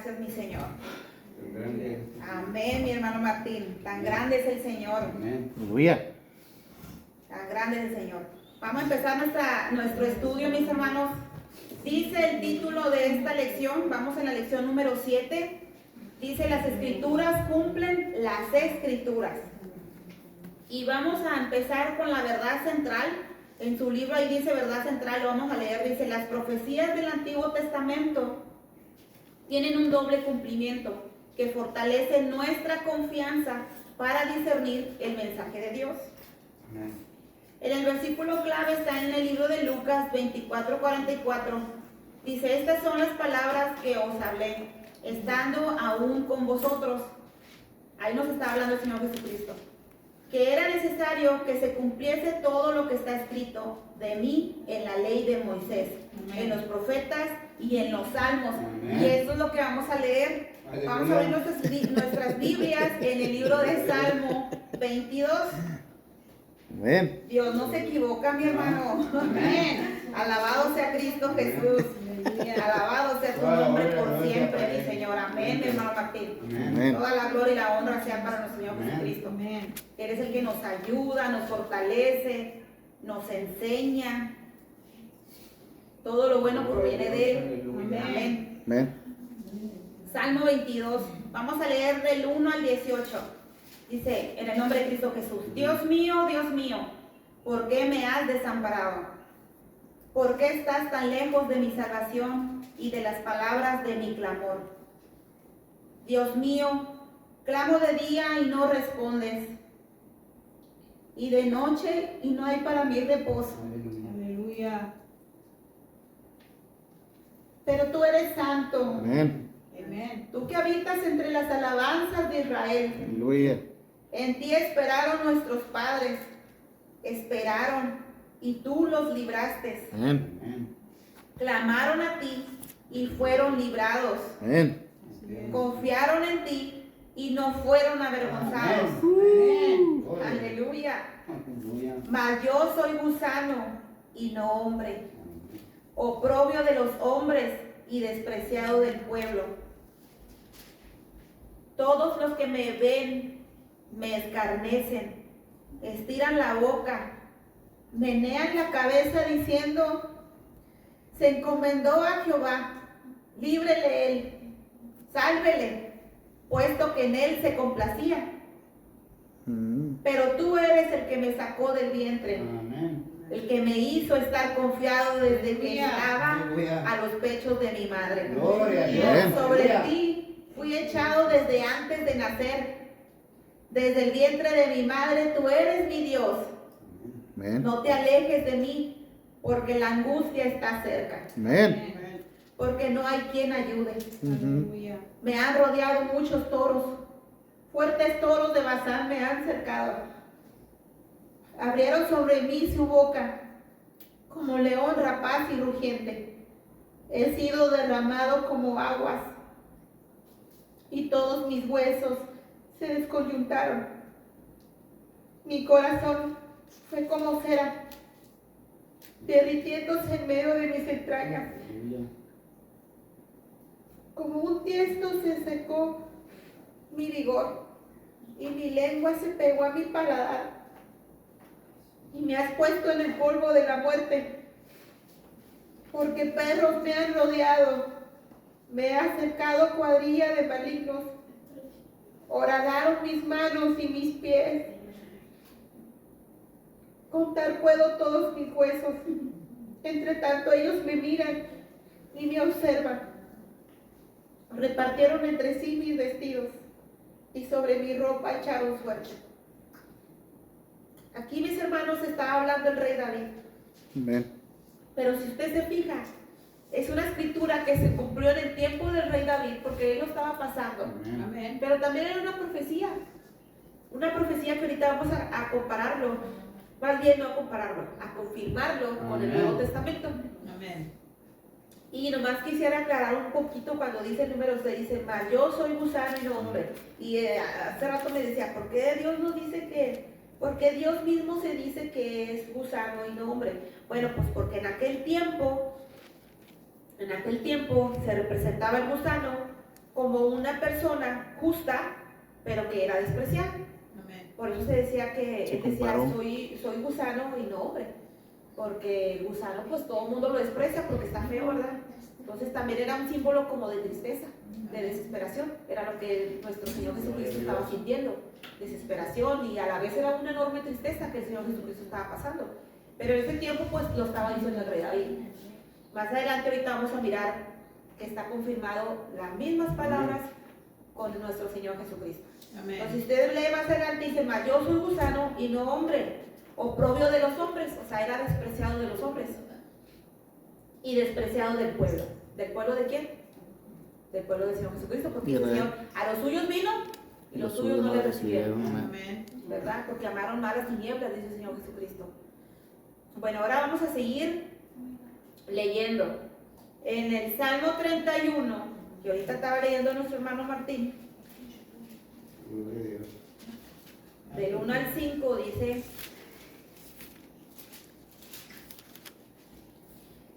gracias, mi Señor. Grande. Amén, mi hermano Martín. Tan grande es el Señor. Amén. Aleluya. Tan grande es el Señor. Vamos a empezar nuestro estudio, mis hermanos. Dice el título de esta lección, vamos en la lección número 7. Dice, las escrituras cumplen las escrituras. Y vamos a empezar con la verdad central. En su libro ahí dice verdad central, lo vamos a leer. Dice, las profecías del Antiguo Testamento tienen un doble cumplimiento que fortalece nuestra confianza para discernir el mensaje de Dios. Amén. En el versículo clave está en el libro de Lucas 24:44. Dice, estas son las palabras que os hablé, estando aún con vosotros. Ahí nos está hablando el Señor Jesucristo. Que era necesario que se cumpliese todo lo que está escrito de mí en la ley de Moisés, en los profetas y en los salmos. Amén. Y esto es lo que vamos a leer. Aleluya. Vamos a ver nuestras Biblias en el libro de Salmo 22. Amén. Dios no se equivoca, mi hermano. Amén. Alabado sea Cristo Jesús. Alabado sea tu nombre por siempre, mi Señor. Amén, mi hermano Martín. Amén. Toda la gloria y la honra sean para nuestro Señor Amén. Jesucristo. Eres el que nos ayuda, nos fortalece, nos enseña. Todo lo bueno proviene de Él. Amén. Amén. Salmo 22. Vamos a leer del 1 al 18. Dice, en el nombre de Cristo Jesús, Dios mío, ¿por qué me has desamparado? ¿Por qué estás tan lejos de mi salvación y de las palabras de mi clamor? Dios mío, clamo de día y no respondes, y de noche y no hay para mí reposo. Aleluya. Pero tú eres santo, Amén. Amén. tú que habitas entre las alabanzas de Israel. Aleluya. En ti esperaron nuestros padres, esperaron y tú los libraste. Amén. Amén. Clamaron a ti y fueron librados. Amén. Confiaron en ti y no fueron avergonzados. Amén. Aleluya. Aleluya. Mas yo soy gusano y no hombre, oprobio de los hombres y despreciado del pueblo. Todos los que me ven me escarnecen, estiran la boca, menean la cabeza diciendo, se encomendó a Jehová, líbrele él, sálvele, puesto que en él se complacía. Pero tú eres el que me sacó del vientre, Amén. el que me hizo estar confiado desde que Aleluya. estaba Aleluya. a los pechos de mi madre. Gloria a Dios. Amén. Sobre Aleluya. ti fui echado desde antes de nacer. Desde el vientre de mi madre tú eres mi Dios. Amén. No te alejes de mí, porque la angustia está cerca. Amén. Amén. Porque no hay quien ayude. Aleluya. Me han rodeado muchos toros. Fuertes toros de Bazán me han cercado. Abrieron sobre mí su boca, como león rapaz y rugiente. He sido derramado como aguas, y todos mis huesos se descoyuntaron. Mi corazón fue como cera, derritiéndose en medio de mis entrañas. Aleluya. Como un tiesto se secó mi vigor, y mi lengua se pegó a mi paladar. Y me has puesto en el polvo de la muerte, porque perros me han rodeado, me ha cercado cuadrilla de malignos. Horadaron mis manos y mis pies. Contar puedo todos mis huesos. Entre tanto ellos me miran y me observan. Repartieron entre sí mis vestidos y sobre mi ropa echaron suerte. Aquí, mis hermanos, está hablando el rey David. Amén. Pero si usted se fija, es una escritura que se cumplió en el tiempo del rey David, porque él lo estaba pasando. Amén. Amén. Pero también era una profecía que ahorita vamos a compararlo, más bien no a compararlo, a confirmarlo con el Amén. Nuevo Testamento. Amén. Y nomás quisiera aclarar un poquito cuando dice el número 6, dice, mas yo soy gusano y no hombre. Y hace rato me decía, ¿por qué Dios nos dice que, por qué Dios mismo se dice que es gusano y no hombre? Bueno, pues porque en aquel tiempo se representaba el gusano una persona justa, pero que era despreciada. Amén. Por eso se decía que Se él decía, comparó. soy gusano y no hombre. Porque el gusano, pues todo el mundo lo desprecia porque está feo, ¿verdad? Entonces también era un símbolo como de tristeza, de desesperación. Era lo que nuestro Señor Jesucristo estaba sintiendo, desesperación, y a la vez era una enorme tristeza que el Señor Jesucristo estaba pasando. Pero en ese tiempo, pues lo estaba diciendo el rey David. Más adelante, ahorita vamos a mirar que está confirmado las mismas palabras con nuestro Señor Jesucristo. Amén. Entonces, si usted lee más adelante, dice, mas yo soy gusano y no hombre, oprobio de los hombres, o sea, era despreciado de los hombres y despreciado del pueblo. ¿Del pueblo de quién? Del pueblo del Señor Jesucristo, porque el Señor a los suyos vino y los suyos no le recibieron, Amén. ¿verdad? Porque amaron más las tinieblas, dice el Señor Jesucristo. Bueno, ahora vamos a seguir leyendo. En el Salmo 31, que ahorita estaba leyendo nuestro hermano Martín, Gloria a Dios. del 1 al 5, dice: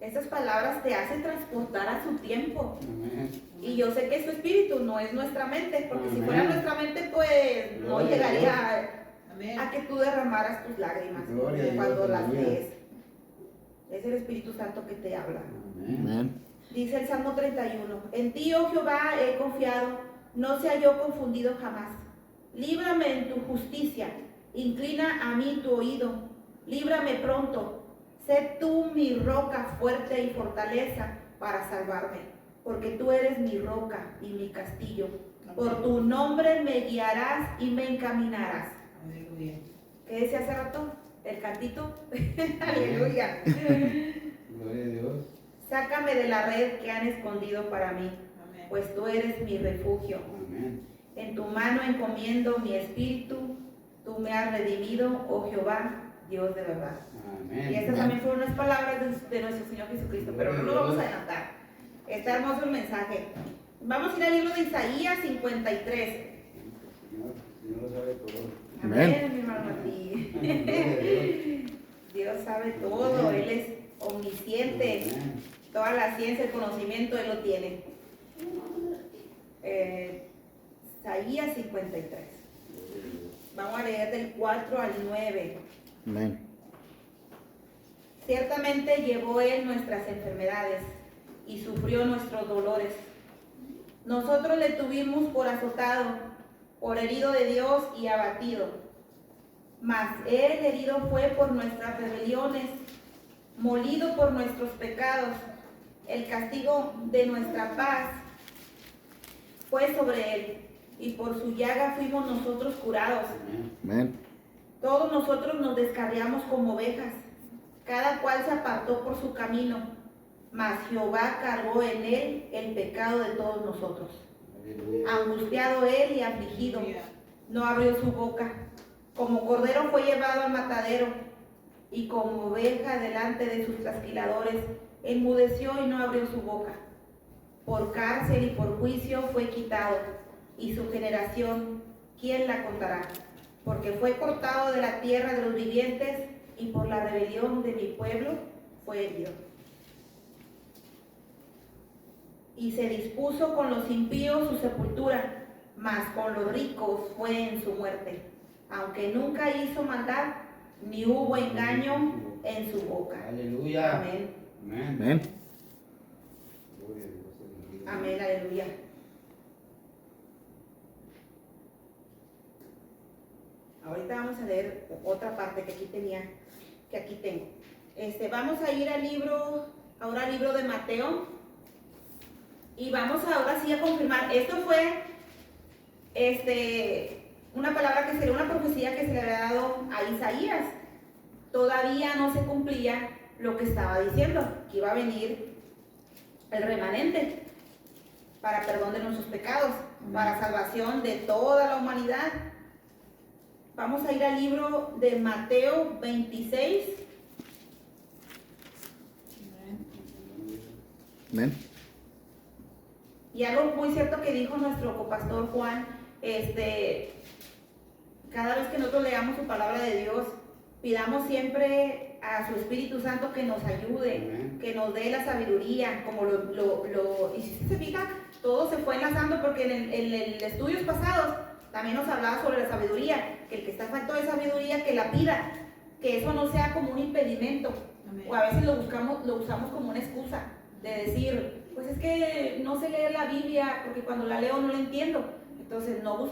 estas palabras te hacen transportar a su tiempo. Amén. Y yo sé que es su espíritu, no es nuestra mente, porque si Amén. fuera nuestra mente, pues no Gloria a llegaría Amén. a que tú derramaras tus lágrimas Gloria a Dios, cuando las aleluya. lees. Es el Espíritu Santo que te habla. Amén. Amén. Dice el Salmo 31, en ti, oh Jehová, he confiado, no sea yo confundido jamás. Líbrame en tu justicia, inclina a mí tu oído, líbrame pronto. Sé tú mi roca fuerte y fortaleza para salvarme, porque tú eres mi roca y mi castillo. Por tu nombre me guiarás y me encaminarás. Aleluya. ¿Qué decía hace rato? El cantito. Aleluya. Gloria a Dios. Sácame de la red que han escondido para mí, Amén. pues tú eres mi refugio. Amén. En tu mano encomiendo mi espíritu, tú me has redimido, oh Jehová, Dios de verdad. Amén. Y estas también fueron unas palabras de nuestro Señor Jesucristo, pero no lo vamos a adelantar. Está hermoso el mensaje. Vamos a ir al libro de Isaías 53. Señor lo sabe todo. Amén, mi hermano Martín. Gloria a Dios. Dios sabe todo, Él es omnisciente. Amén. Toda la ciencia, el conocimiento, Él lo tiene. Isaías 53. Vamos a leer del 4 al 9. Amén. Ciertamente llevó Él nuestras enfermedades y sufrió nuestros dolores. Nosotros le tuvimos por azotado, por herido de Dios y abatido. Mas Él herido fue por nuestras rebeliones, molido por nuestros pecados. El castigo de nuestra paz fue sobre Él, y por su llaga fuimos nosotros curados. Amén. Todos nosotros nos descarriamos como ovejas, cada cual se apartó por su camino, mas Jehová cargó en él el pecado de todos nosotros. Aleluya. Angustiado él y afligido, Aleluya. no abrió su boca. Como cordero fue llevado al matadero, y como oveja delante de sus trasquiladores, enmudeció y no abrió su boca. Por cárcel y por juicio fue quitado, y su generación, ¿quién la contará? Porque fue cortado de la tierra de los vivientes, y por la rebelión de mi pueblo fue herido. Y se dispuso con los impíos su sepultura, mas con los ricos fue en su muerte, aunque nunca hizo maldad, ni hubo engaño en su boca. Aleluya. Amén. Amén. Amén. Gloria a Dios. Amén, aleluya. Ahorita vamos a leer otra parte que aquí tenía, que aquí tengo. Vamos a ir al libro, ahora al libro de Mateo, y vamos ahora sí a confirmar. Esto fue una palabra que sería una profecía que se le había dado a Isaías. Todavía no se cumplía lo que estaba diciendo, que iba a venir el remanente para perdón de nuestros pecados, para salvación de toda la humanidad. Vamos a ir al libro de Mateo 26. Amén. Y algo muy cierto que dijo nuestro copastor Juan, cada vez que nosotros leamos su palabra de Dios, pidamos siempre a su Espíritu Santo que nos ayude, Amén. que nos dé la sabiduría, como y si se fija, todo se fue enlazando porque en el estudios pasados también nos hablaba sobre la sabiduría, que el que está falto de sabiduría que la pida, que eso no sea como un impedimento. Amén. O a veces lo usamos como una excusa de decir, pues es que no sé leer la Biblia porque cuando la leo no la entiendo. Entonces no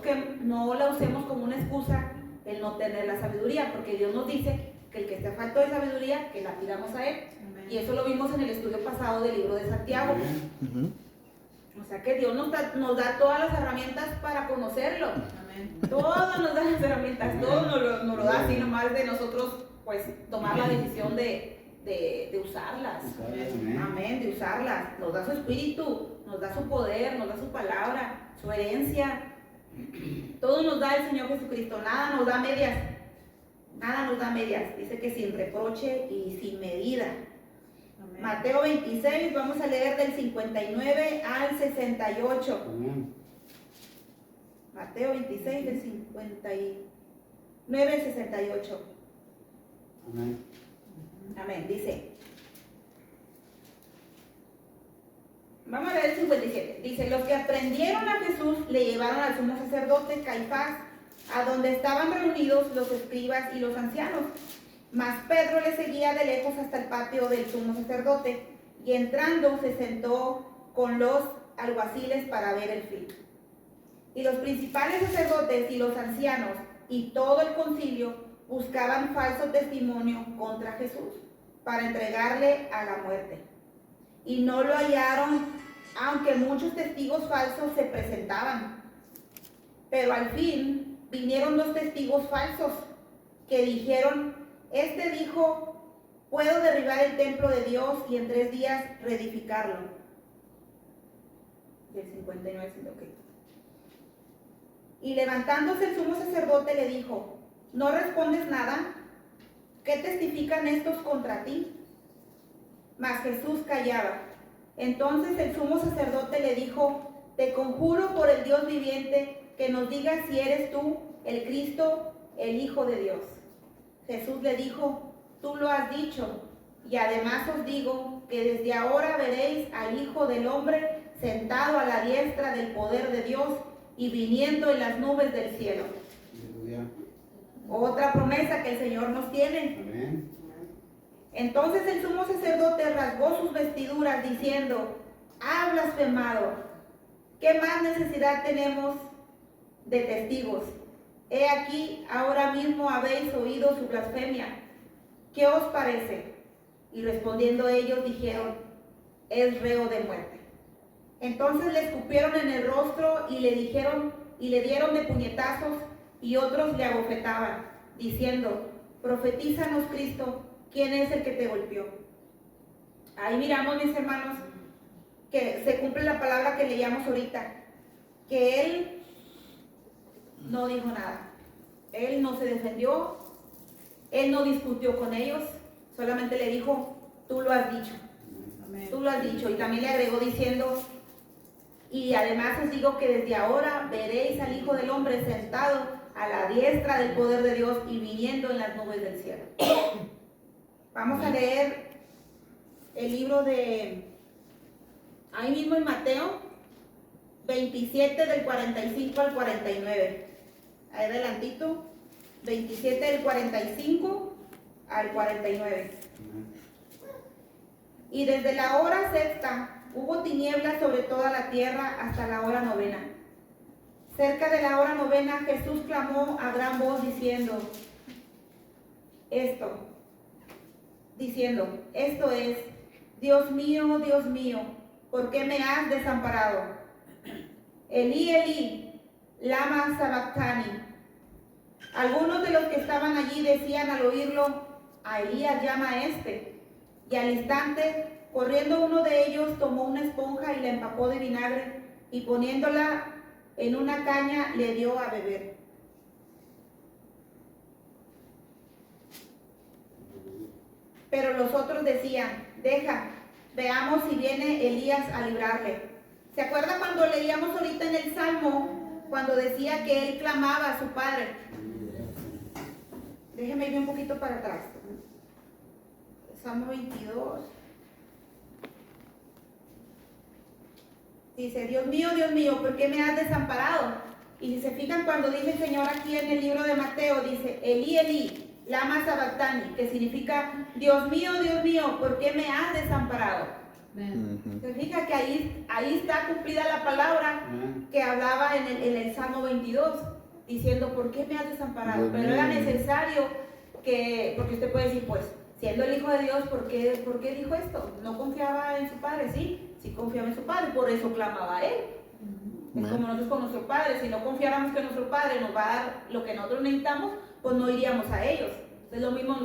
la usemos como una excusa el no tener la sabiduría, porque Dios nos dice que el que esté falto de sabiduría, que la pidamos a Él. Amén. Y eso lo vimos en el estudio pasado del libro de Santiago. Ujú. O sea que Dios nos da todas las herramientas para conocerlo. Amén. Todas nos da las herramientas, todo nos lo da así nomás de nosotros, pues, tomar la decisión de usarlas. Amén, de usarlas. Nos da su espíritu, nos da su poder, nos da su palabra, su herencia. Todo nos da el Señor Jesucristo, nada nos da medias. Nada nos da medias. Dice que sin reproche y sin medida. Amén. Mateo 26, vamos a leer del 59 al 68. Amén. Mateo 26, del 59 al 68. Amén. Amén, dice. Vamos a ver el 57. Dice, los que aprendieron a Jesús le llevaron al sumo sacerdote Caifás, a donde estaban reunidos los escribas y los ancianos. Mas Pedro le seguía de lejos hasta el patio del sumo sacerdote, y entrando se sentó con los alguaciles para ver el fin. Y los principales sacerdotes y los ancianos y todo el concilio buscaban falso testimonio contra Jesús para entregarle a la muerte. Y no lo hallaron, aunque muchos testigos falsos se presentaban. Pero al fin vinieron dos testigos falsos que dijeron, este dijo, puedo derribar el templo de Dios y en 3 días reedificarlo. Del 59, ok. Y levantándose el sumo sacerdote le dijo, ¿no respondes nada? ¿Qué testifican estos contra ti? Mas Jesús callaba. Entonces el sumo sacerdote le dijo, te conjuro por el Dios viviente que nos digas si eres tú el Cristo, el Hijo de Dios. Jesús le dijo, tú lo has dicho, y además os digo que desde ahora veréis al Hijo del Hombre sentado a la diestra del poder de Dios y viniendo en las nubes del cielo. Aleluya. Otra promesa que el Señor nos tiene. Amén. Entonces el sumo sacerdote rasgó sus vestiduras diciendo, ha blasfemado. ¿Qué más necesidad tenemos de testigos? He aquí, ahora mismo habéis oído su blasfemia. ¿Qué os parece? Y respondiendo ellos dijeron, es reo de muerte. Entonces le escupieron en el rostro y le dijeron, y le dieron de puñetazos, y otros le abofetaban, diciendo, profetízanos Cristo, ¿quién es el que te golpeó? Ahí miramos, mis hermanos, que se cumple la palabra que leíamos ahorita, que él no dijo nada, él no se defendió, él no discutió con ellos, solamente le dijo, tú lo has dicho, Amén. tú lo has dicho, y también le agregó diciendo, y además os digo que desde ahora veréis al Hijo del Hombre sentado a la diestra del poder de Dios y viniendo en las nubes del cielo. Vamos a leer el libro de, ahí mismo en Mateo 27 del 45 al 49. Ahí adelantito, 27 del 45 al 49. Amén. Y desde la hora sexta hubo tinieblas sobre toda la tierra hasta la hora novena. Cerca de la hora novena Jesús clamó a gran voz diciendo, esto es, Dios mío, ¿por qué me has desamparado? Elí, Elí, lama sabactani. Algunos de los que estaban allí decían al oírlo, a Elías llama a este. Y al instante, corriendo uno de ellos, tomó una esponja y la empapó de vinagre, y poniéndola en una caña, le dio a beber. Pero los otros decían, deja, veamos si viene Elías a librarle. ¿Se acuerda cuando leíamos ahorita en el Salmo, cuando decía que él clamaba a su padre? Déjeme ir un poquito para atrás. Salmo 22. Dice, Dios mío, ¿por qué me has desamparado? Y si se fijan cuando dice el Señor aquí en el libro de Mateo, dice, Elí, Elí, lama sabactani, que significa, Dios mío, ¿por qué me has desamparado? Amén. Se fija que ahí está cumplida la palabra Amén. que hablaba en el Salmo 22, diciendo, ¿por qué me has desamparado? Dios Pero era mío. necesario que, porque usted puede decir, pues, siendo el Hijo de Dios, ¿por qué dijo esto? ¿No confiaba en su Padre? Sí confiaba en su Padre, por eso clamaba a Él. Es Amén. como nosotros con nuestro Padre, si no confiáramos que nuestro Padre nos va a dar lo que nosotros necesitamos, pues no iríamos a ellos. Es lo mismo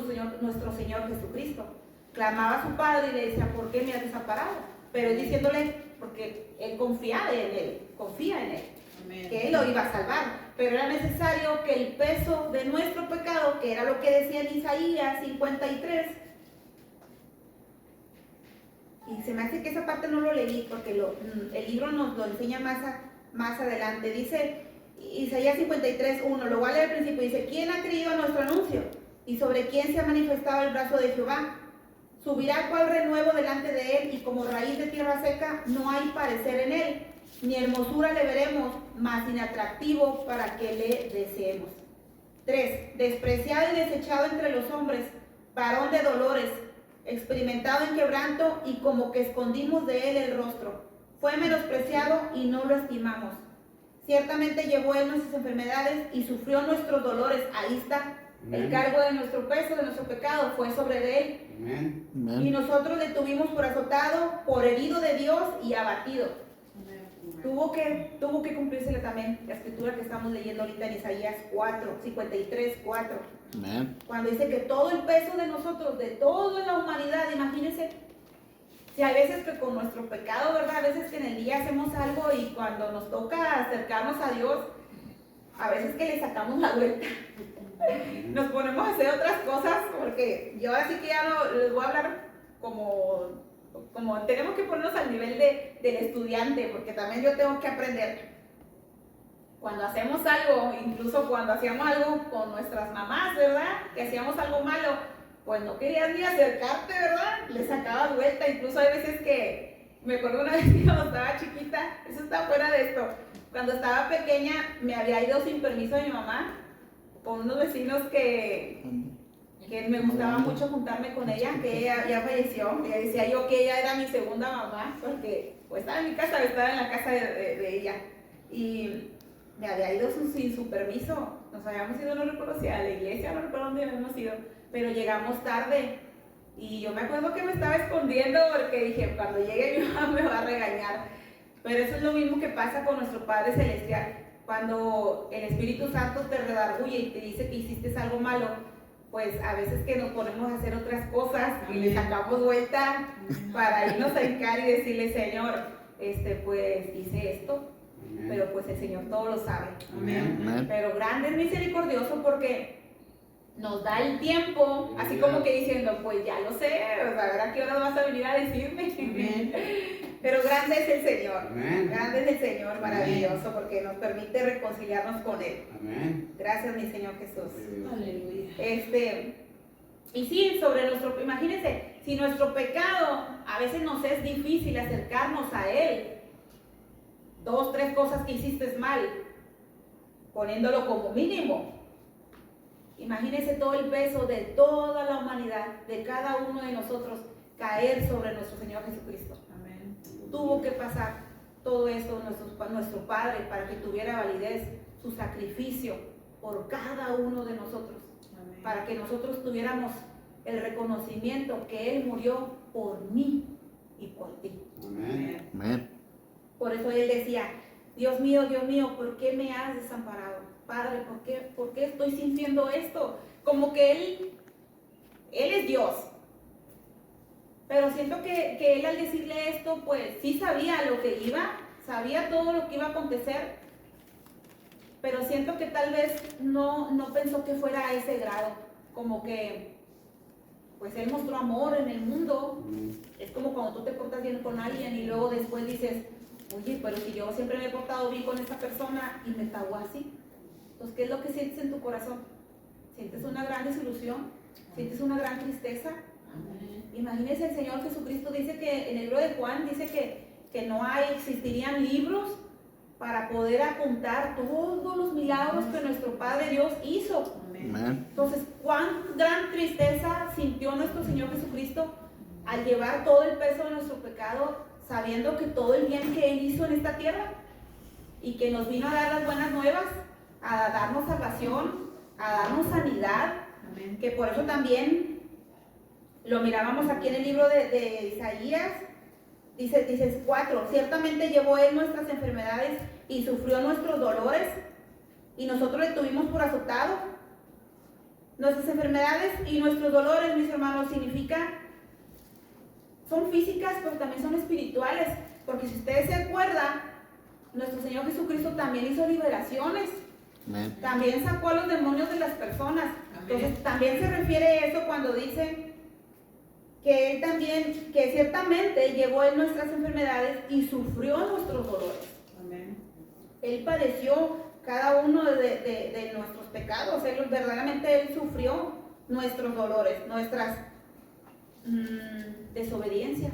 nuestro Señor Jesucristo. Clamaba a su Padre y le decía, ¿por qué me has desamparado? Pero él diciéndole, porque él confía en Él, Amén. que Él lo iba a salvar. Pero era necesario que el peso de nuestro pecado, que era lo que decía en Isaías 53, y se me hace que esa parte no lo leí, porque el libro nos lo enseña más adelante. Dice Isaías 53:1, lo voy a leer al principio, dice, ¿quién ha creído a nuestro anuncio? ¿Y sobre quién se ha manifestado el brazo de Jehová? Subirá cual renuevo delante de él, y como raíz de tierra seca no hay parecer en él, ni hermosura le veremos, mas inatractivo para que le deseemos. 3. Despreciado y desechado entre los hombres, varón de dolores, experimentado en quebranto, y como que escondimos de él el rostro. Fue menospreciado y no lo estimamos. Ciertamente llevó él nuestras enfermedades y sufrió nuestros dolores. Ahí está. El Amén. cargo de nuestro peso, de nuestro pecado, fue sobre de él. Amén. Y Amén. nosotros le tuvimos por azotado, por herido de Dios y abatido. Amén. Tuvo que cumplírsele también la escritura que estamos leyendo ahorita en Isaías 53:4. Amén. Cuando dice que todo el peso de nosotros, de toda la humanidad, imagínense, si hay veces que con nuestro pecado, ¿verdad? A veces que en el día hacemos algo y cuando nos toca acercarnos a Dios, a veces que le sacamos la vuelta. Nos ponemos a hacer otras cosas, porque yo ahora sí que ya no les voy a hablar como tenemos que ponernos al nivel del estudiante, porque también yo tengo que aprender. Cuando hacemos algo, incluso cuando hacíamos algo con nuestras mamás, ¿verdad? Que hacíamos algo malo, pues no querías ni acercarte, ¿verdad? Le sacabas vuelta. Incluso hay veces que, me acuerdo una vez que cuando estaba chiquita, eso está fuera de esto, cuando estaba pequeña me había ido sin permiso de mi mamá con unos vecinos que me gustaba mucho juntarme con ella, que ella ya falleció. Ella decía yo que ella era mi segunda mamá, porque pues estaba en mi casa, estaba en la casa de ella. Y me había ido sin su permiso. Nos habíamos ido, no recuerdo si a la iglesia, no recuerdo dónde habíamos ido, pero llegamos tarde. Y yo me acuerdo que me estaba escondiendo porque dije, cuando llegue mi mamá me va a regañar. Pero eso es lo mismo que pasa con nuestro Padre Celestial. Cuando el Espíritu Santo te redarguye y te dice que hiciste algo malo, pues a veces que nos ponemos a hacer otras cosas y le sacamos vuelta para irnos a hincar y decirle, Señor, pues hice esto, Amén. pero pues el Señor todo lo sabe. Amén. Amén. Pero grande es misericordioso porque nos da el tiempo, así como que diciendo, pues ya lo sé, o sea, ¿verdad qué hora vas a venir a decirme? Amén. Pero grande es el Señor, Amén. grande es el Señor, maravilloso, porque nos permite reconciliarnos con Él. Amén. Gracias, mi Señor Jesús. Aleluya. Y sí, imagínense, si nuestro pecado a veces nos es difícil acercarnos a Él, 2, 3 cosas que hiciste mal, poniéndolo como mínimo. Imagínense todo el peso de toda la humanidad, de cada uno de nosotros, caer sobre nuestro Señor Jesucristo. Amén. Tuvo que pasar todo esto nuestro Padre para que tuviera validez su sacrificio por cada uno de nosotros, Amén. para que nosotros tuviéramos el reconocimiento que Él murió por mí y por ti. Amén. Amén. Por eso Él decía, Dios mío, ¿por qué me has desamparado? Padre, ¿por qué estoy sintiendo esto? Como que Él es Dios. Pero siento que Él al decirle esto, pues sí sabía lo que sabía todo lo que iba a acontecer, pero siento que tal vez no pensó que fuera a ese grado, como que pues Él mostró amor en el mundo. Es como cuando tú te portas bien con alguien y luego después dices, oye, pero si yo siempre me he portado bien con esta persona y me pagó así. Entonces, ¿qué es lo que sientes en tu corazón? ¿Sientes una gran desilusión? ¿Sientes una gran tristeza? Amén. Imagínense, el Señor Jesucristo dice que en el libro de Juan dice que no existirían libros para poder apuntar todos los milagros que nuestro Padre Dios hizo. Amén. Entonces, cuán gran tristeza sintió nuestro Señor Jesucristo al llevar todo el peso de nuestro pecado, sabiendo que todo el bien que Él hizo en esta tierra y que nos vino a dar las buenas nuevas, a darnos salvación, a darnos sanidad, Amén. que por eso también lo mirábamos aquí en el libro de Isaías, dice 4, ciertamente llevó Él nuestras enfermedades y sufrió nuestros dolores, y nosotros le tuvimos por azotado. Nuestras enfermedades y nuestros dolores, mis hermanos, son físicas, pero también son espirituales, porque si ustedes se acuerdan, nuestro Señor Jesucristo también hizo liberaciones, Amén. también sacó a los demonios de las personas. Entonces también se refiere a eso cuando dice que Él también, que ciertamente llevó Él nuestras enfermedades y sufrió nuestros dolores. Amén. Él padeció cada uno de nuestros pecados. Verdaderamente Él sufrió nuestros dolores, nuestras desobediencias.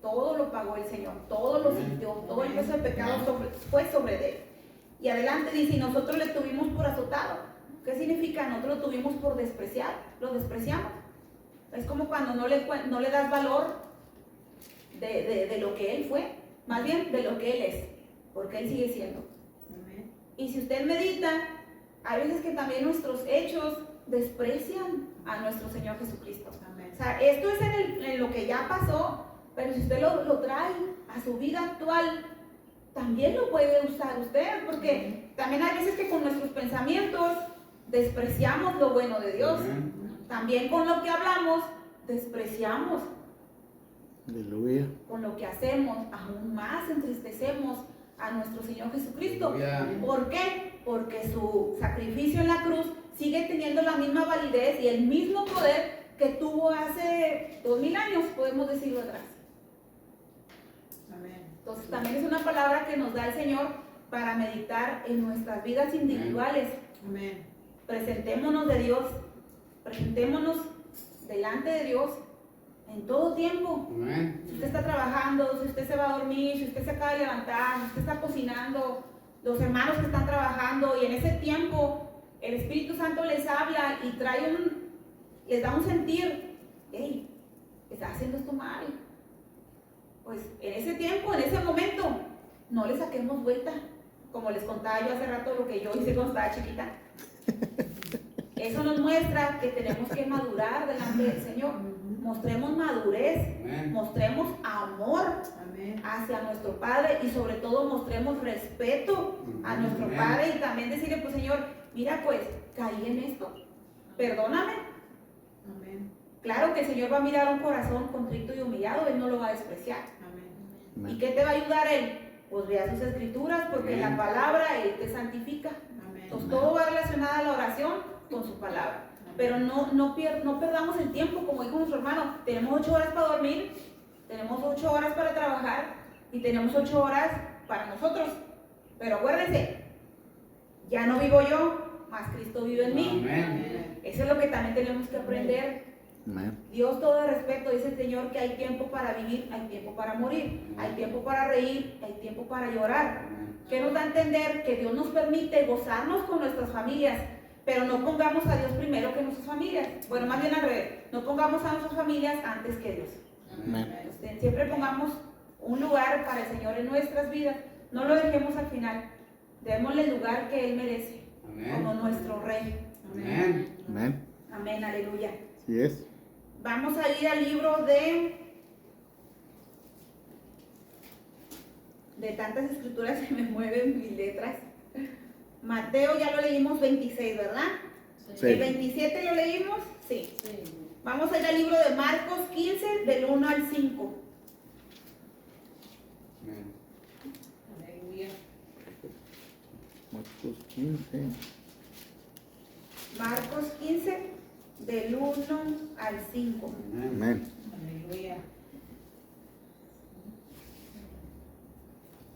Todo lo pagó el Señor, todo lo sintió, todo el peso del pecado fue sobre Él. Y adelante dice, y nosotros le tuvimos por azotado. ¿Qué significa? Nosotros lo tuvimos por despreciar, lo despreciamos. Es como cuando no le das valor de lo que Él fue, más bien de lo que Él es, porque Él sigue siendo. Amén. Y si usted medita, hay veces que también nuestros hechos desprecian a nuestro Señor Jesucristo. Amén. O sea, esto es en lo que ya pasó, pero si usted lo trae a su vida actual, también lo puede usar usted, porque también hay veces que con nuestros pensamientos despreciamos lo bueno de Dios. También con lo que hablamos, despreciamos. Aleluya. Con lo que hacemos, aún más entristecemos a nuestro Señor Jesucristo. Aleluya. ¿Por qué? Porque su sacrificio en la cruz sigue teniendo la misma validez y el mismo poder que tuvo hace 2000 años, podemos decirlo atrás. Amén. Entonces también es una palabra que nos da el Señor para meditar en nuestras vidas individuales. Amén. Presentémonos de Dios, presentémonos delante de Dios en todo tiempo. Amén. Si usted está trabajando, si usted se va a dormir, si usted se acaba de levantar, si usted está cocinando, los hermanos que están trabajando, y en ese tiempo el Espíritu Santo les habla y les da un sentir, hey, está haciendo esto mal. Pues en ese tiempo, en ese momento, no le saquemos vuelta, como les contaba yo hace rato lo que yo hice cuando estaba chiquita. Eso nos muestra que tenemos que madurar delante del Señor. Mostremos madurez, Amén. mostremos amor Amén. hacia nuestro Padre y sobre todo mostremos respeto a nuestro Amén. Padre y también decirle, pues Señor, mira pues, caí en esto, perdóname. Amén. Claro que el Señor va a mirar un corazón contrito y humillado, Él no lo va a despreciar. Amén. ¿Y qué te va a ayudar Él? Pues vea sus escrituras, porque en la palabra Él te santifica. Amén. Entonces todo va relacionado a la oración con su palabra. Pero no perdamos el tiempo, como dijo nuestro hermano. Tenemos 8 horas para dormir, tenemos 8 horas para trabajar y tenemos 8 horas para nosotros. Pero acuérdense, ya no vivo yo, mas Cristo vive en mí. Amén. Eso es lo que también tenemos que aprender. Amén. Dios todo de respeto, dice el Señor que hay tiempo para vivir, hay tiempo para morir, hay tiempo para reír, hay tiempo para llorar. Que nos da a entender que Dios nos permite gozarnos con nuestras familias, pero no pongamos a Dios primero que nuestras familias. Bueno, más bien al revés, no pongamos a nuestras familias antes que Dios. Amén. Entonces, siempre pongamos un lugar para el Señor en nuestras vidas, no lo dejemos al final, démosle el lugar que Él merece, como Amén. nuestro Rey. Amén. Amén. Amén, aleluya. Así es. Vamos a ir al libro de tantas escrituras se me mueven mis letras. Mateo ya lo leímos 26, ¿verdad? Sí. ¿El 27 lo leímos? Sí. Vamos a ir al libro de Marcos 15, del 1 al 5. Amén. Aleluya. Marcos 15. Marcos 15, del 1 al 5. Amén. Aleluya.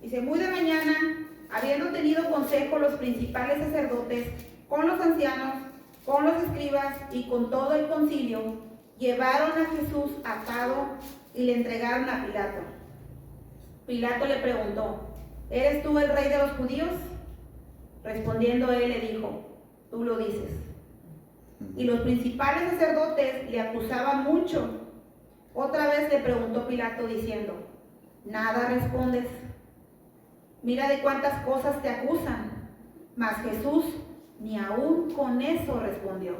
Dice, muy de mañana, habiendo tenido consejo los principales sacerdotes, con los ancianos, con los escribas y con todo el concilio, llevaron a Jesús atado y le entregaron a Pilato. Pilato le preguntó, ¿eres tú el rey de los judíos? Respondiendo él le dijo, tú lo dices. Y los principales sacerdotes le acusaban mucho. Otra vez le preguntó Pilato diciendo, ¿nada respondes? Mira de cuántas cosas te acusan. Mas Jesús ni aún con eso respondió.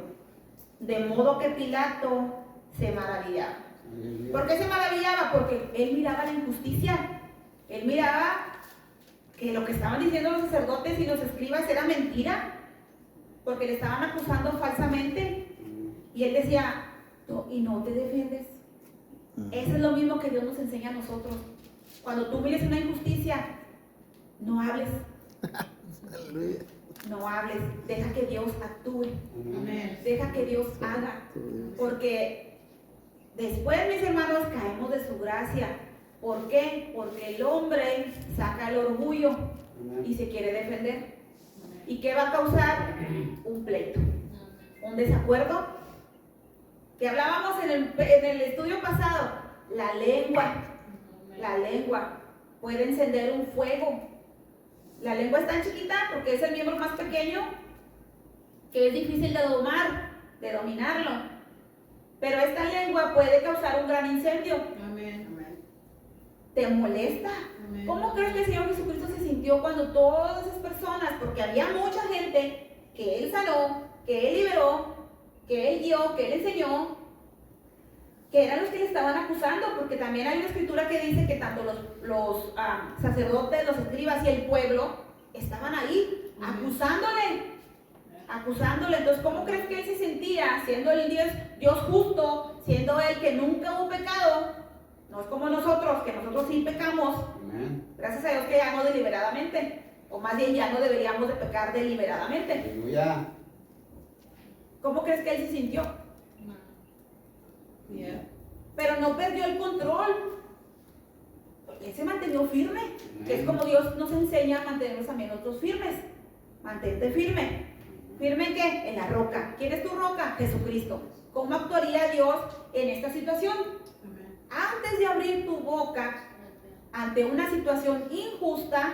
De modo que Pilato se maravillaba. Aleluya. ¿Por qué se maravillaba? Porque él miraba la injusticia. Él miraba que lo que estaban diciendo los sacerdotes y los escribas era mentira, porque le estaban acusando falsamente. Y él decía, "No, y no te defiendes". Eso es lo mismo que Dios nos enseña a nosotros. Cuando tú mires una injusticia, no hables, Aleluya. no hables, deja que Dios actúe, Amén. deja que Dios haga, porque después, mis hermanos, caemos de su gracia. ¿Por qué? Porque el hombre saca el orgullo y se quiere defender. ¿Y qué va a causar? Un pleito, un desacuerdo. Que hablábamos en el estudio pasado, la lengua puede encender un fuego. La lengua es tan chiquita porque es el miembro más pequeño que es difícil de domar, de dominarlo. Pero esta lengua puede causar un gran incendio. Amén. ¿Te molesta? Amén. ¿Cómo crees que el Señor Jesucristo se sintió cuando todas esas personas, porque había mucha gente que Él sanó, que Él liberó, que Él dio, que Él enseñó, que eran los que le estaban acusando? Porque también hay una escritura que dice que tanto los sacerdotes, los escribas y el pueblo estaban ahí acusándole. Entonces, ¿cómo crees que Él se sentía siendo el Dios justo, siendo Él que nunca hubo pecado? No es como nosotros, que nosotros sí pecamos. Amén. Gracias a Dios que ya no deliberadamente, o más bien ya no deberíamos de pecar deliberadamente. Aleluya. ¿Cómo crees que Él se sintió? Yeah. Pero no perdió el control. Él se mantenió firme, que es como Dios nos enseña a mantenernos también nosotros firmes. Mantente firme. ¿Firme en qué? En la roca. ¿Quién es tu roca? Jesucristo. ¿Cómo actuaría Dios en esta situación? Amén. Antes de abrir tu boca ante una situación injusta,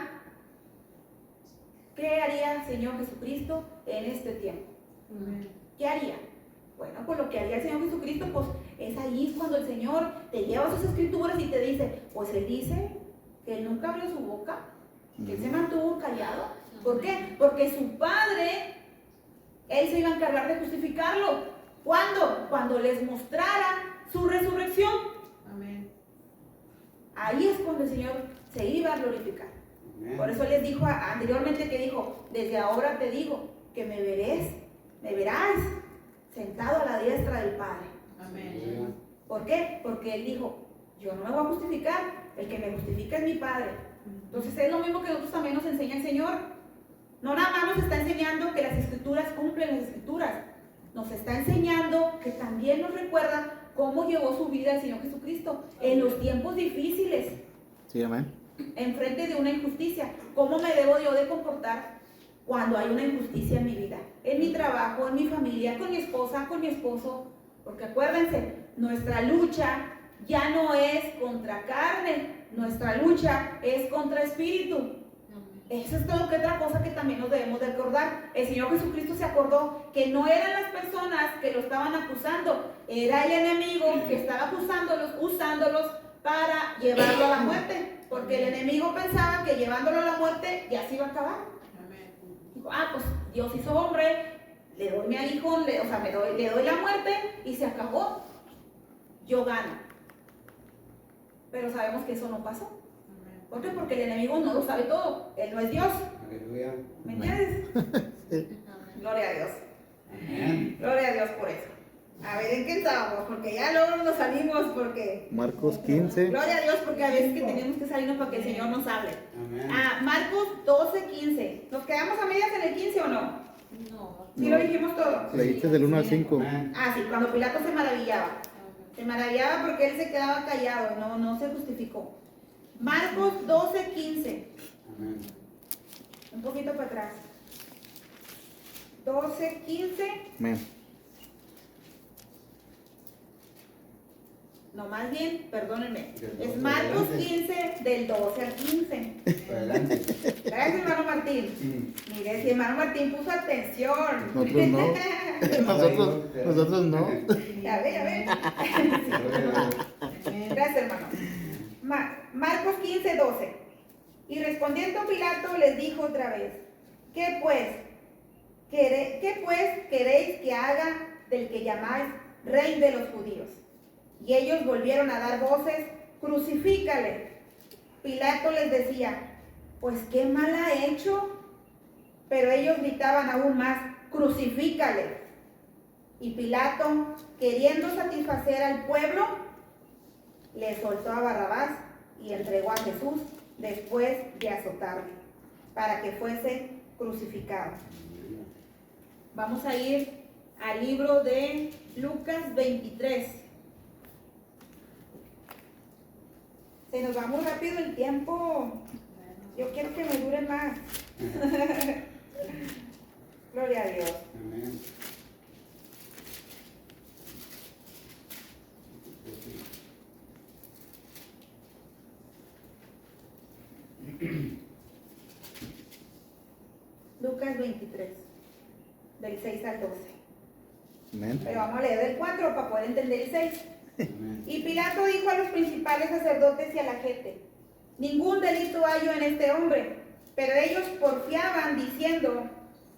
¿qué haría el Señor Jesucristo en este tiempo? Amén. ¿Qué haría? Bueno, pues lo que haría el Señor Jesucristo, pues es ahí cuando el Señor te lleva sus escrituras y te dice, pues Él dice que Él nunca abrió su boca, que Él se mantuvo callado. ¿Por qué? Porque su Padre, Él se iba a encargar de justificarlo. ¿Cuándo? Cuando les mostrara su resurrección. Amén. Ahí es cuando el Señor se iba a glorificar. Amén. Por eso les dijo anteriormente que dijo, desde ahora te digo que me verás sentado a la diestra del Padre. Amén. ¿Por qué? Porque Él dijo, yo no me voy a justificar, el que me justifica es mi Padre. Entonces es lo mismo que nosotros también nos enseña el Señor. No nada más nos está enseñando que las Escrituras cumplen las Escrituras, nos está enseñando que también nos recuerda cómo llevó su vida el Señor Jesucristo en los tiempos difíciles, Sí, amén. enfrente de una injusticia. ¿Cómo me debo yo de comportar cuando hay una injusticia en mi vida? En mi trabajo, en mi familia, con mi esposa, con mi esposo. Porque acuérdense, nuestra lucha ya no es contra carne, nuestra lucha es contra espíritu. Eso es todo que otra cosa que también nos debemos de acordar. El Señor Jesucristo se acordó que no eran las personas que lo estaban acusando, era el enemigo que estaba usándolos para llevarlo a la muerte. Porque el enemigo pensaba que llevándolo a la muerte ya se iba a acabar. Amén. Dijo, pues Dios hizo hombre, le doy mi aguijón, le doy la muerte y se acabó. Yo gano. Pero sabemos que eso no pasó. Amén. ¿Por qué? Porque el enemigo no lo sabe todo. Él no es Dios. Aleluya. ¿Me Amén. entiendes? Gloria a Dios. Amén. Gloria a Dios por eso. A ver, ¿en qué estábamos? Porque ya luego nos salimos porque... Marcos 15. Gloria a Dios porque a veces que tenemos que salirnos para que el Señor nos hable. Amén. Marcos 12, 15. ¿Nos quedamos a medias en el 15 o no? No. ¿Sí lo dijimos todo? Leíste del 1 al 5. Amén. Sí, cuando Pilato se maravillaba. Se maravillaba porque él se quedaba callado, no se justificó. Marcos 12, 15. Amén. Un poquito para atrás. 12, 15. Amén. No, más bien, perdónenme. Del Es 12 Marcos adelante. 15, del 12 al 15. Adelante. Gracias, hermano Martín. Mm. Mire, si hermano Martín puso atención. Nosotros no. Nosotros no. Ya ve, ya ve. Sí. Amén. Gracias, hermano. Marcos 15, 12. Y respondiendo Pilato les dijo otra vez, ¿qué pues queréis que haga del que llamáis rey de los judíos? Y ellos volvieron a dar voces, crucifícale. Pilato les decía, pues qué mal ha hecho. Pero ellos gritaban aún más, crucifícale. Y Pilato, queriendo satisfacer al pueblo, le soltó a Barrabás y entregó a Jesús después de azotarle, para que fuese crucificado. Vamos a ir al libro de Lucas 23. Se nos va muy rápido el tiempo. Yo quiero que me dure más. Gloria a Dios. Amén. Lucas 23, del 6 al 12. Amén. Pero vamos a leer del 4 para poder entender el 6. Amén. Y Pilato dijo a los principales sacerdotes y a la gente, ningún delito hallo en este hombre. Pero ellos porfiaban diciendo,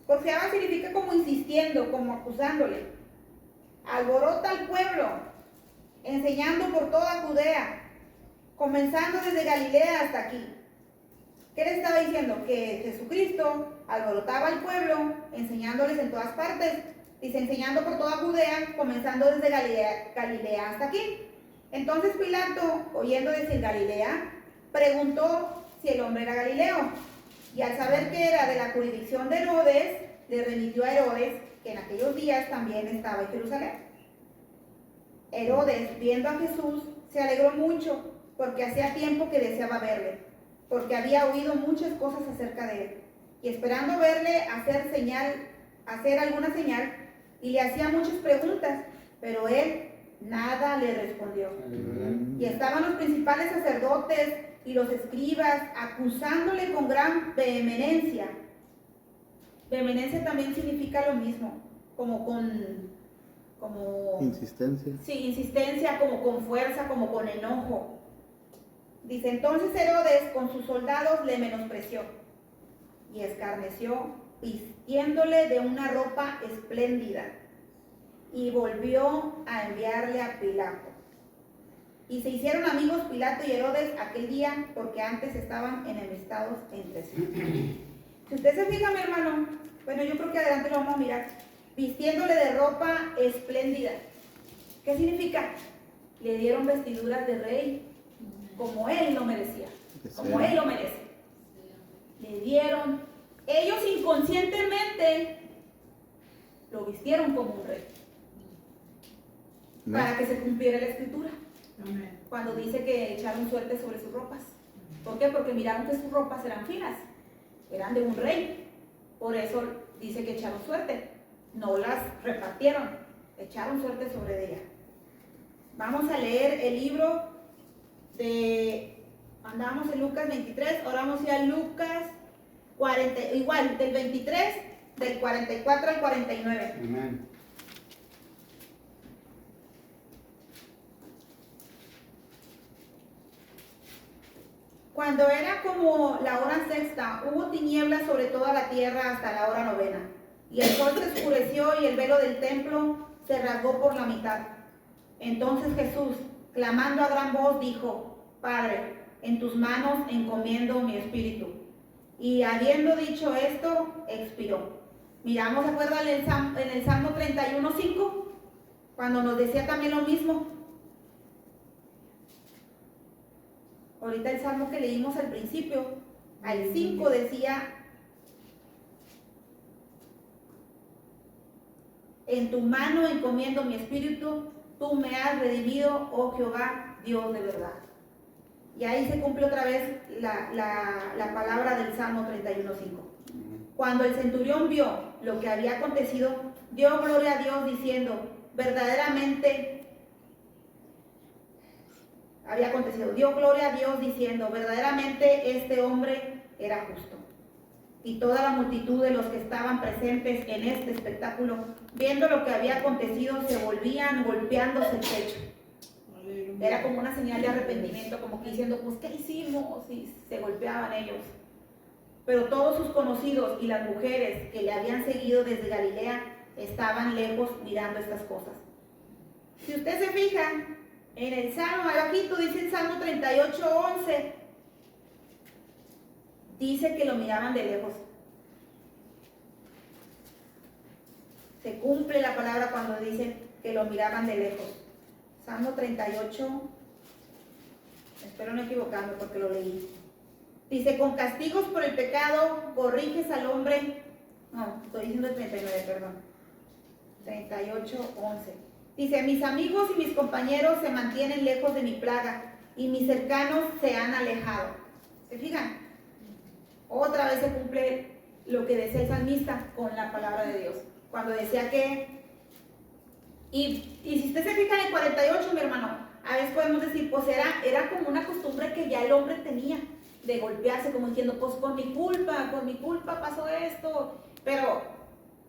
porfiaban significa como insistiendo, como acusándole. Alborota al pueblo, enseñando por toda Judea, comenzando desde Galilea hasta aquí. ¿Qué le estaba diciendo? Que Jesucristo alborotaba al pueblo, enseñándoles en todas partes. Dice, enseñando por toda Judea, comenzando desde Galilea hasta aquí. Entonces Pilato, oyendo decir Galilea, preguntó si el hombre era Galileo. Y al saber que era de la jurisdicción de Herodes, le remitió a Herodes, que en aquellos días también estaba en Jerusalén. Herodes, viendo a Jesús, se alegró mucho, porque hacía tiempo que deseaba verle, porque había oído muchas cosas acerca de él. Y esperando verle hacer alguna señal, y le hacía muchas preguntas, pero él nada le respondió. Y estaban los principales sacerdotes y los escribas acusándole con gran vehemencia. Vehemencia también significa lo mismo, como Insistencia. sí, insistencia, como con fuerza, como con enojo. Dice, entonces Herodes con sus soldados le menospreció y escarneció, vistiéndole de una ropa espléndida, y volvió a enviarle a Pilato. Y se hicieron amigos Pilato y Herodes aquel día, porque antes estaban enemistados entre sí. Si usted se fija, mi hermano, bueno, yo creo que adelante lo vamos a mirar, vistiéndole de ropa espléndida. ¿Qué significa? Le dieron vestiduras de rey, como él lo merecía, como él lo merece. Le dieron, ellos inconscientemente lo vistieron como un rey, para que se cumpliera la escritura, Amén. cuando dice que echaron suerte sobre sus ropas. ¿Por qué? Porque miraron que sus ropas eran finas, eran de un rey, por eso dice que echaron suerte, no las repartieron, echaron suerte sobre ella. Vamos a leer el libro andábamos en Lucas 23, ahora vamos a ir a Lucas 40, igual, del 23, del 44 al 49. Amén. Cuando era como la hora sexta, hubo tinieblas sobre toda la tierra hasta la hora novena, y el sol se oscureció y el velo del templo se rasgó por la mitad. Entonces Jesús, clamando a gran voz, dijo, Padre, en tus manos encomiendo mi espíritu. Y habiendo dicho esto, expiró. Miramos, ¿acuerdan en el Salmo 31:5? Cuando nos decía también lo mismo. Ahorita el Salmo que leímos al principio, al 5 decía, en tu mano encomiendo mi espíritu, tú me has redimido, oh Jehová, Dios de verdad. Y ahí se cumple otra vez la palabra del Salmo 31:5. Cuando el centurión vio lo que había acontecido, dio gloria a Dios diciendo, verdaderamente había acontecido. Dio gloria a Dios diciendo, verdaderamente este hombre era justo. Y toda la multitud de los que estaban presentes en este espectáculo, viendo lo que había acontecido, se volvían golpeándose el pecho. Aleluya. Era como una señal de arrepentimiento, como que diciendo, pues, ¿qué hicimos? Y se golpeaban ellos. Pero todos sus conocidos y las mujeres que le habían seguido desde Galilea estaban lejos mirando estas cosas. Si usted se fija, en el Salmo, abajito dice el Salmo 38:11, dice que lo miraban de lejos. Se cumple la palabra cuando dice que lo miraban de lejos. Salmo 38, espero no equivocarme porque lo leí. Dice, con castigos por el pecado corriges al hombre. No, estoy diciendo el 39, perdón. 38:11. Dice, mis amigos y mis compañeros se mantienen lejos de mi plaga y mis cercanos se han alejado. ¿Se fijan? Otra vez se cumple lo que decía el salmista con la palabra de Dios. Cuando decía que... Y si usted se fija en el 48, mi hermano, a veces podemos decir, pues era como una costumbre que ya el hombre tenía, de golpearse como diciendo, pues por mi culpa pasó esto. Pero,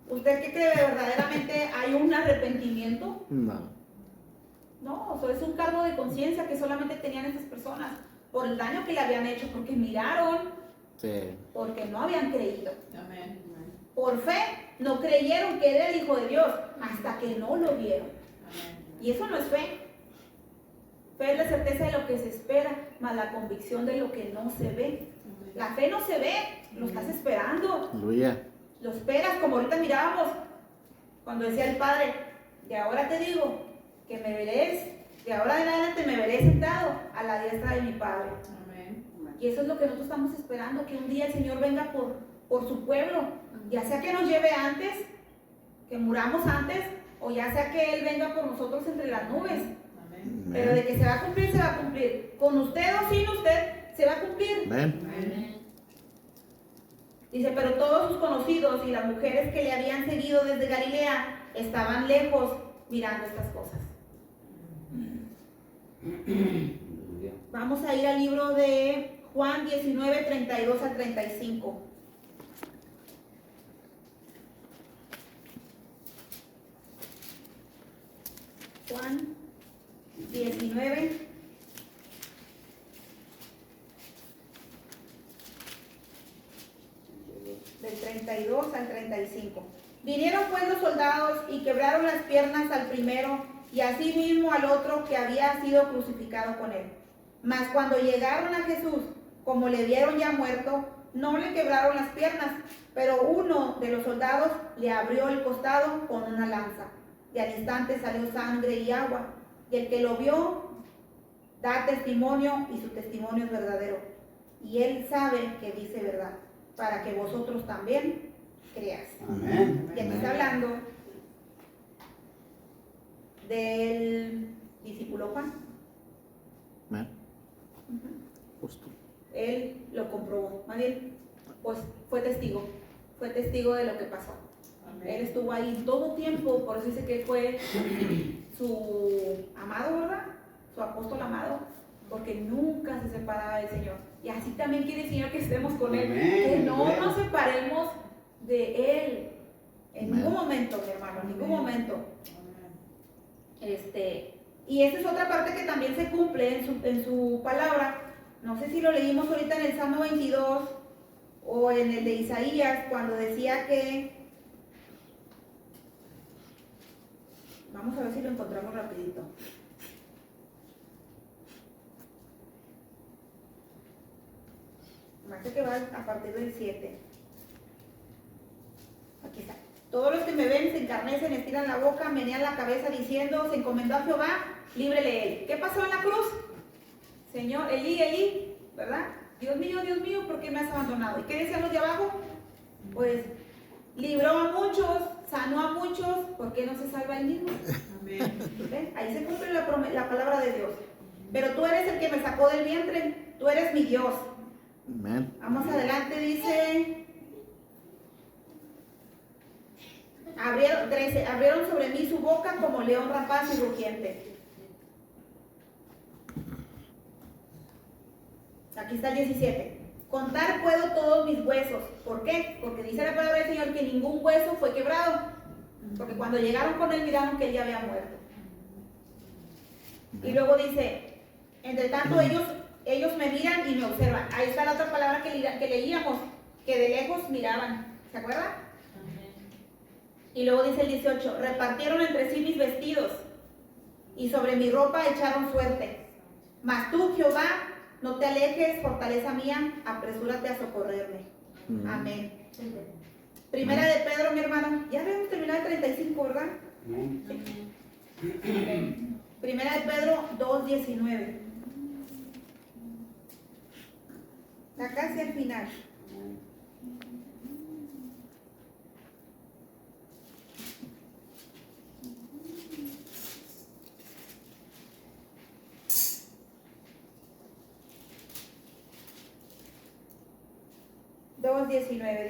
¿usted qué cree? ¿Verdaderamente hay un arrepentimiento? No. No, eso es un cargo de conciencia que solamente tenían esas personas por el daño que le habían hecho, porque miraron, Sí. porque no habían creído. Amén. Por fe no creyeron que era el Hijo de Dios hasta que no lo vieron. Amén. Y eso no es fe. Fe es la certeza de lo que se espera, más la convicción de lo que no se ve. La fe no se ve, lo estás esperando. Aleluya. Lo esperas, como ahorita mirábamos, cuando decía el Padre, de ahora te digo que me veréis, de ahora en adelante me veréis sentado a la diestra de mi Padre. Amén. Y eso es lo que nosotros estamos esperando, que un día el Señor venga por su pueblo, ya sea que nos lleve antes, que muramos antes, o ya sea que Él venga por nosotros entre las nubes. Amén. Pero de que se va a cumplir, se va a cumplir. Con usted o sin usted, se va a cumplir. Amén. Amén. Dice, pero todos sus conocidos y las mujeres que le habían seguido desde Galilea estaban lejos mirando estas cosas. Vamos a ir al libro de Juan 19, 32 al 35. Juan 19. Del 32 al 35. Vinieron pues los soldados y quebraron las piernas al primero y asimismo al otro que había sido crucificado con él. Mas cuando llegaron a Jesús, como le vieron ya muerto, no le quebraron las piernas, pero uno de los soldados le abrió el costado con una lanza. Y al instante salió sangre y agua. Y el que lo vio da testimonio y su testimonio es verdadero. Y él sabe que dice verdad, para que vosotros también creáis. Amén. Y aquí está hablando del discípulo Juan. Amén. Justo. Él lo comprobó, más bien, pues fue testigo de lo que pasó. Él Amén. estuvo ahí todo tiempo, por eso dice que fue su amado, ¿verdad? Su apóstol amado, porque nunca se separaba del Señor. Y así también quiere el Señor que estemos con Él, Amén. que no Amén. nos separemos de Él. En Amén. ningún momento, mi hermano, en ningún Amén. momento. Amén. Y esta es otra parte que también se cumple en su palabra. No sé si lo leímos ahorita en el Salmo 22 o en el de Isaías, cuando decía que... Vamos a ver si lo encontramos rapidito. Me parece que va a partir del 7. Aquí está. Todos los que me ven se encarnecen, estiran la boca, menean la cabeza diciendo, se encomendó a Jehová, líbrele él. ¿Qué pasó en la cruz? Señor, Elí, Elí, ¿verdad? Dios mío, ¿por qué me has abandonado? ¿Y qué decían los de abajo? Pues libró a muchos, sanó a muchos, ¿por qué no se salva él mismo? Amén. ¿Ven? Ahí se cumple la palabra de Dios. Pero tú eres el que me sacó del vientre, tú eres mi Dios. Amén. Vamos adelante, dice... Abrieron sobre mí su boca como león rapaz y rugiente. aquí está el 17. Contar puedo todos mis huesos. ¿Por qué? Porque dice la palabra del Señor que ningún hueso fue quebrado. Porque cuando llegaron con él miraron que él ya había muerto. Y luego dice, entre tanto ellos me miran y me observan. Ahí está la otra palabra que leíamos, que de lejos miraban. ¿Se acuerdan? Y luego dice el 18, repartieron entre sí mis vestidos y sobre mi ropa echaron suerte. Mas tú, Jehová, no te alejes, fortaleza mía, apresúrate a socorrerme. Amén. Primera de Pedro, mi hermano, ya habíamos terminado el 35, ¿verdad? Primera de Pedro 2:19. Está casi al final.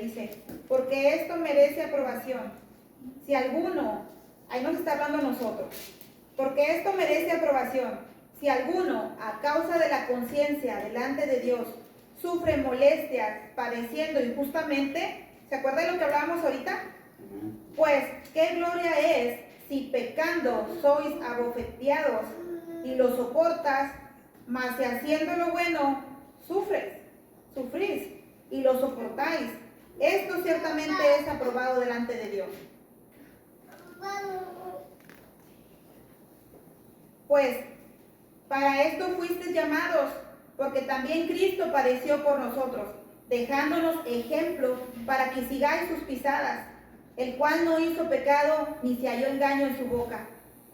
Dice, porque esto merece aprobación. Si alguno, ahí nos está hablando a nosotros, porque esto merece aprobación. Si alguno, a causa de la conciencia delante de Dios, sufre molestias padeciendo injustamente, ¿se acuerda de lo que hablábamos ahorita? Pues, ¿qué gloria es si pecando sois abofeteados y lo soportas, mas si haciendo lo bueno sufrís y lo soportáis? Esto ciertamente es aprobado delante de Dios. Pues, para esto fuisteis llamados, porque también Cristo padeció por nosotros, dejándonos ejemplo para que sigáis sus pisadas, el cual no hizo pecado ni se halló engaño en su boca,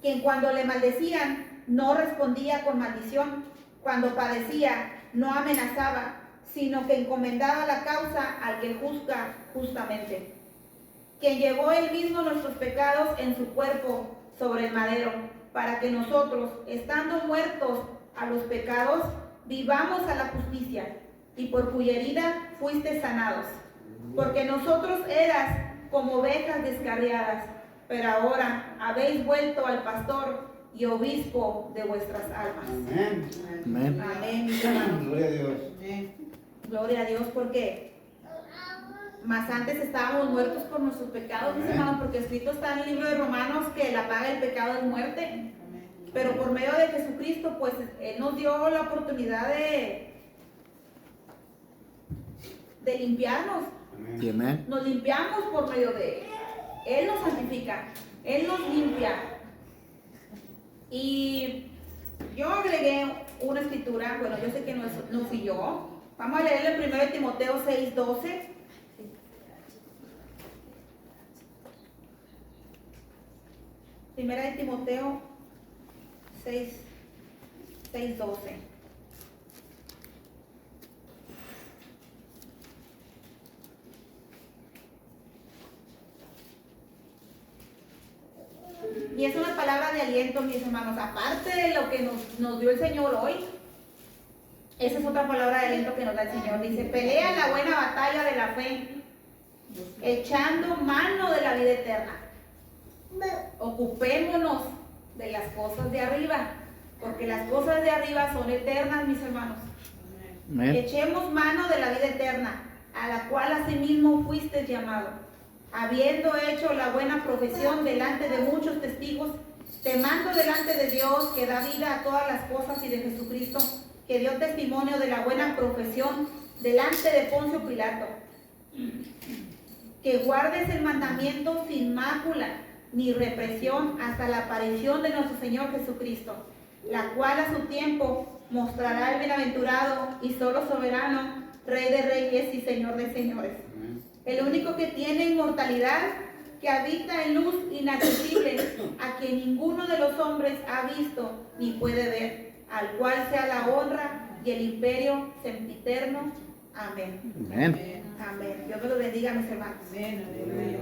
quien cuando le maldecían no respondía con maldición, cuando padecía no amenazaba, sino que encomendaba la causa al que juzga justamente, quien llevó él mismo nuestros pecados en su cuerpo sobre el madero, para que nosotros, estando muertos a los pecados, vivamos a la justicia, y por cuya herida fuiste sanados. Porque nosotros eras como ovejas descarriadas, pero ahora habéis vuelto al pastor y obispo de vuestras almas. Amén. Amén. Amén, mis hermanos. Gloria a Dios. Gloria a Dios, porque más antes estábamos muertos por nuestros pecados, mis hermanos, porque escrito está en el libro de Romanos que la paga del pecado es muerte. Pero por medio de Jesucristo, pues Él nos dio la oportunidad de limpiarnos. Y amén. Nos limpiamos por medio de Él. Él nos santifica, Él nos limpia. Y yo agregué una escritura, bueno, yo sé que no fui yo. Vamos a leerle en 1 Timoteo 6:12. Primera de Timoteo 6:12. Y es una palabra de aliento, mis hermanos. Aparte de lo que nos dio el Señor hoy, esa es otra palabra de aliento que nos da el Señor. Dice, pelea la buena batalla de la fe, echando mano de la vida eterna. Ocupémonos de las cosas de arriba, porque las cosas de arriba son eternas, mis hermanos. Amén. Echemos mano de la vida eterna, a la cual asimismo fuiste llamado, habiendo hecho la buena profesión delante de muchos testigos, temando delante de Dios que da vida a todas las cosas y de Jesucristo, que dio testimonio de la buena profesión delante de Poncio Pilato, que guardes el mandamiento sin mácula ni represión hasta la aparición de nuestro Señor Jesucristo, la cual a su tiempo mostrará el bienaventurado y solo soberano, Rey de reyes y Señor de señores, el único que tiene inmortalidad, que habita en luz inaccesible, a quien ninguno de los hombres ha visto ni puede ver, al cual sea la honra y el imperio sempiterno. Amén. Amén. Amén. Dios me lo bendiga, mis hermanos. Amén. Gloria a Dios.